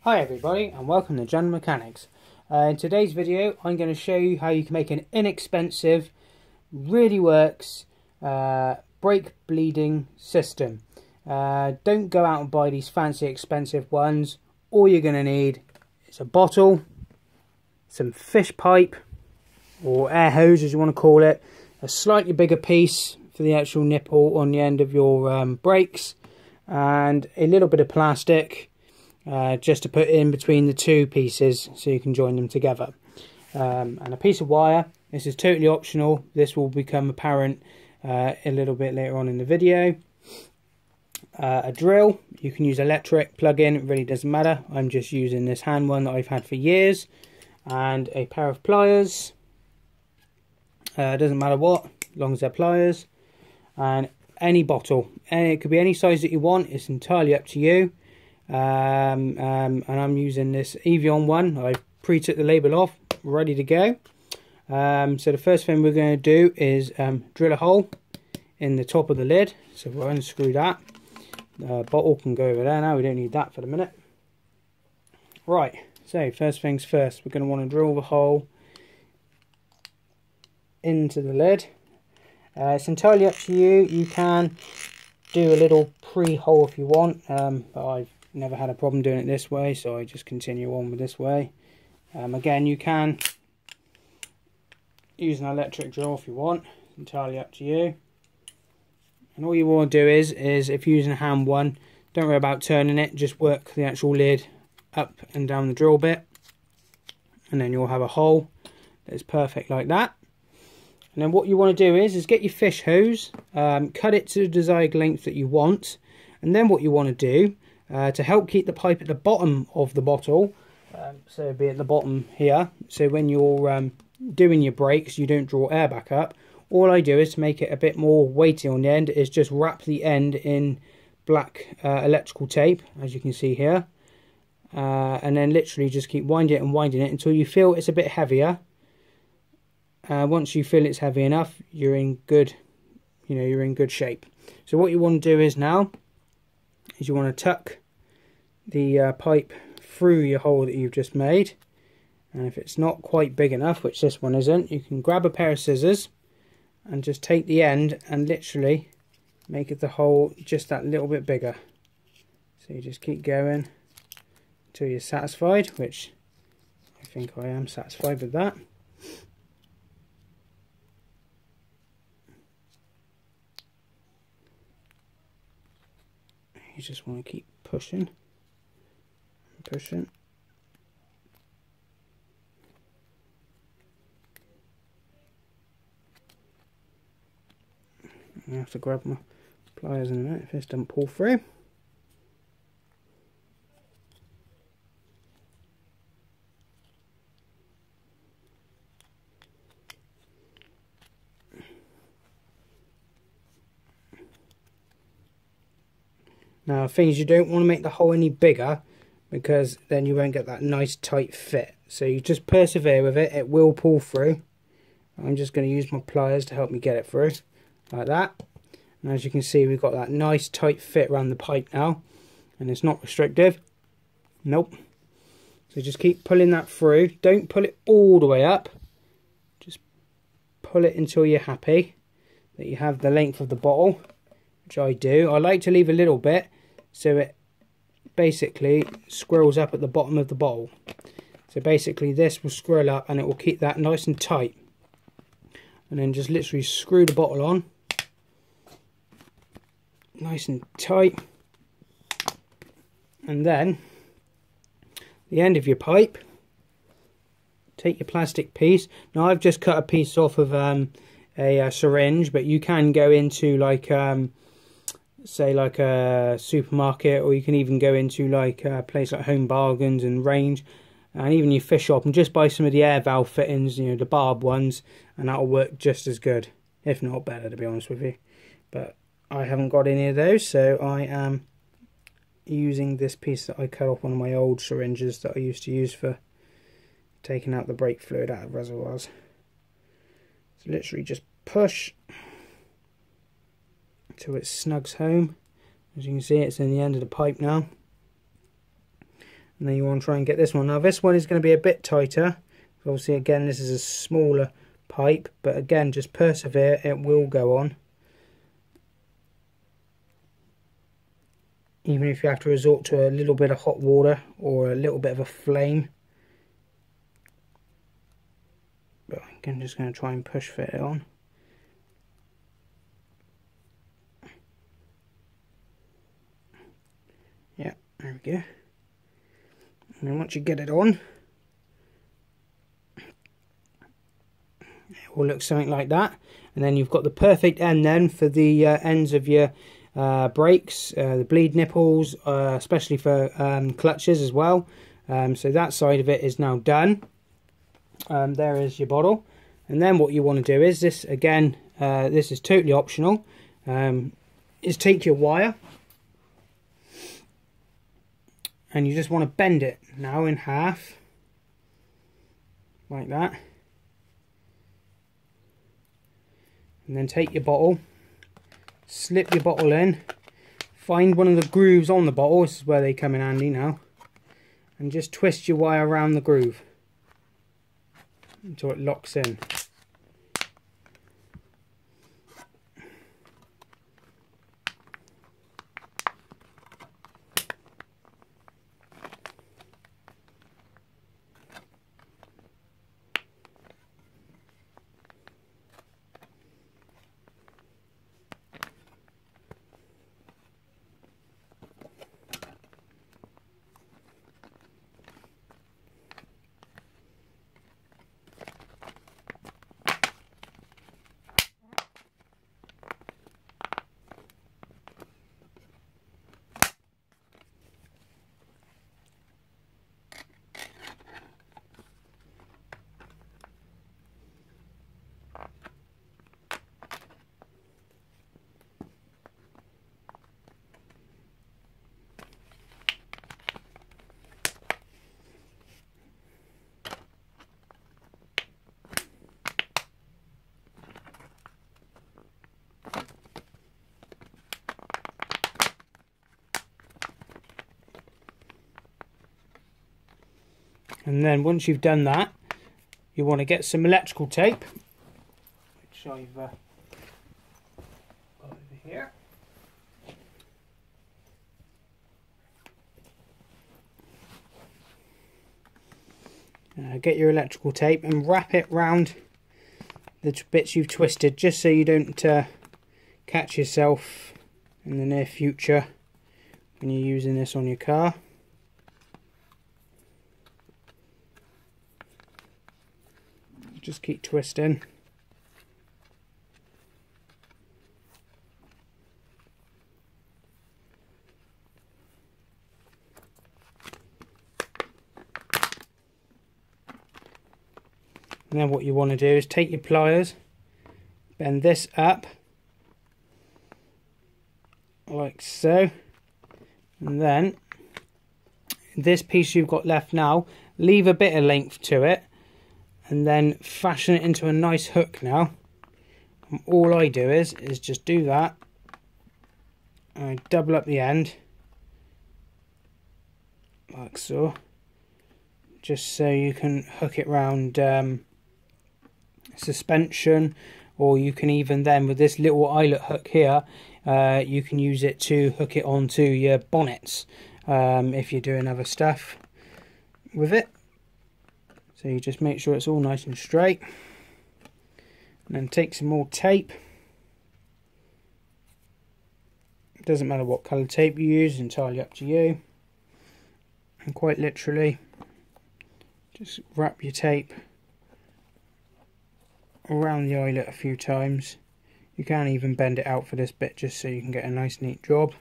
Hi everybody and welcome to John Mechanics. In today's video I'm going to show you how you can make an inexpensive, really works brake bleeding system. Don't go out and buy these fancy expensive ones. All you're going to need is a bottle, some fish pipe or air hose as you want to call it, a slightly bigger piece for the actual nipple on the end of your brakes, and a little bit of plastic just to put in between the two pieces so you can join them together, and a piece of wire. This is totally optional. This will become apparent a little bit later on in the video. A drill. You can use electric plug-in, it really doesn't matter. I'm just using this hand one that I've had for years, and a pair of pliers. Doesn't matter what, as long as they're pliers, and any bottle. And it could be any size that you want, it's entirely up to you. And I'm using this Evian one. I pre-took the label off, ready to go. So the first thing we're going to do is drill a hole in the top of the lid. So we'll unscrew that. Bottle can go over there now, we don't need that for the minute. Right, so first things first, we're going to want to drill the hole into the lid. It's entirely up to you. You can do a little pre-hole if you want, but I've never had a problem doing it this way, so I just continue on with this way. Again, you can use an electric drill if you want, it's entirely up to you. And all you want to do is if you're using a hand one, don't worry about turning it, just work the actual lid up and down the drill bit, and then you'll have a hole that's perfect like that. And then what you want to do is get your fish hose, cut it to the desired length that you want, and then what you want to do to help keep the pipe at the bottom of the bottle, so it'll be at the bottom here, so when you're doing your brakes you don't draw air back up. All I do is to make it a bit more weighty on the end is just wrap the end in black electrical tape, as you can see here, and then literally just keep winding it and winding it until you feel it's a bit heavier. Once you feel it's heavy enough, you're in good, you're in good shape. So what you want to do is now is you want to tuck the pipe through your hole that you've just made, and if it's not quite big enough, which this one isn't, you can grab a pair of scissors and just take the end and literally make it the hole just that little bit bigger. So you just keep going until you're satisfied, which I think I am satisfied with that. You just want to keep pushing and pushing. I have to grab my pliers in a minute if this doesn't pull through. Now the thing is, you don't want to make the hole any bigger because then you won't get that nice tight fit. So you just persevere with it, it will pull through. I'm just going to use my pliers to help me get it through, like that. And as you can see, we've got that nice tight fit around the pipe now, and it's not restrictive. Nope. So just keep pulling that through. Don't pull it all the way up. Just pull it until you're happy that you have the length of the bottle, which I do. I like to leave a little bit so it basically squirrels up at the bottom of the bowl. So basically this will squirrel up and it will keep that nice and tight. And then just literally screw the bottle on nice and tight, and then the end of your pipe, take your plastic piece. Now I've just cut a piece off of a syringe, but you can go into like say like a supermarket, or you can even go into like a place like Home Bargains and Range, and even your fish shop, and just buy some of the air valve fittings, the barb ones, and that'll work just as good, if not better, to be honest with you. But I haven't got any of those, so I am using this piece that I cut off one of my old syringes that I used to use for taking out the brake fluid out of reservoirs. So literally just push until it snugs home. As you can see, it's in the end of the pipe now. and then you want to try and get this one. Now this one is going to be a bit tighter. Obviously again this is a smaller pipe, but again just persevere, it will go on. Even if you have to resort to a little bit of hot water or a little bit of a flame. But I'm just going to try and push fit it on. Yeah, there we go. And then once you get it on, it will look something like that. And then you've got the perfect end then for the ends of your brakes, the bleed nipples, especially for clutches as well. So that side of it is now done. There is your bottle. And then what you want to do is this, again, this is totally optional, is take your wire and you just want to bend it now in half like that, and then take your bottle, slip your bottle in, find one of the grooves on the bottle, this is where they come in handy now, and just twist your wire around the groove until it locks in. And then once you've done that, you want to get some electrical tape, which I've got over here. Get your electrical tape and wrap it round the bits you've twisted, just so you don't catch yourself in the near future when you're using this on your car. Just keep twisting. And then what you want to do is take your pliers, bend this up like so, and then this piece you've got left now, leave a bit of length to it, and then fashion it into a nice hook now. And all I do is just do that, and I double up the end like so, just so you can hook it round suspension, or you can even then with this little eyelet hook here, you can use it to hook it onto your bonnets if you're doing other stuff with it. So you just make sure it's all nice and straight, and then take some more tape. It doesn't matter what colour tape you use, it's entirely up to you. And quite literally, just wrap your tape around the eyelet a few times. You can even bend it out for this bit, just so you can get a nice neat job,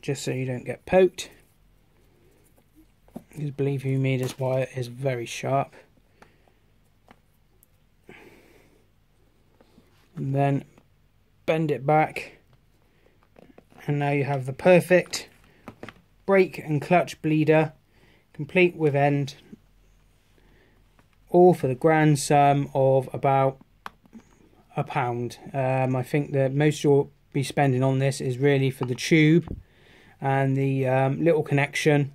just so you don't get poked. Because believe you me, this wire is very sharp. And then bend it back, and now you have the perfect brake and clutch bleeder, complete with end, all for the grand sum of about £1. I think that most you'll be spending on this is really for the tube and the little connection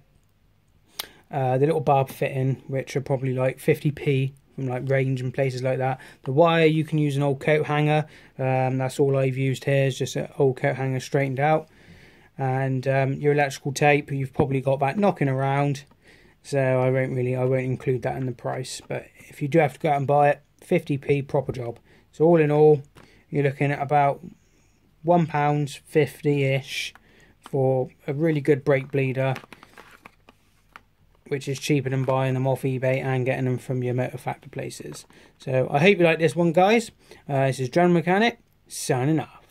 the little barb fitting, which are probably like 50p from like Range and places like that. The wire, you can use an old coat hanger. That's all I've used here, is just an old coat hanger straightened out. And your electrical tape, you've probably got that knocking around, so I won't include that in the price. But if you do have to go out and buy it, 50p, proper job. So all in all, you're looking at about £1.50-ish for a really good brake bleeder, which is cheaper than buying them off eBay and getting them from your motor factor places. So I hope you like this one, guys. This is John Mechanic, signing off.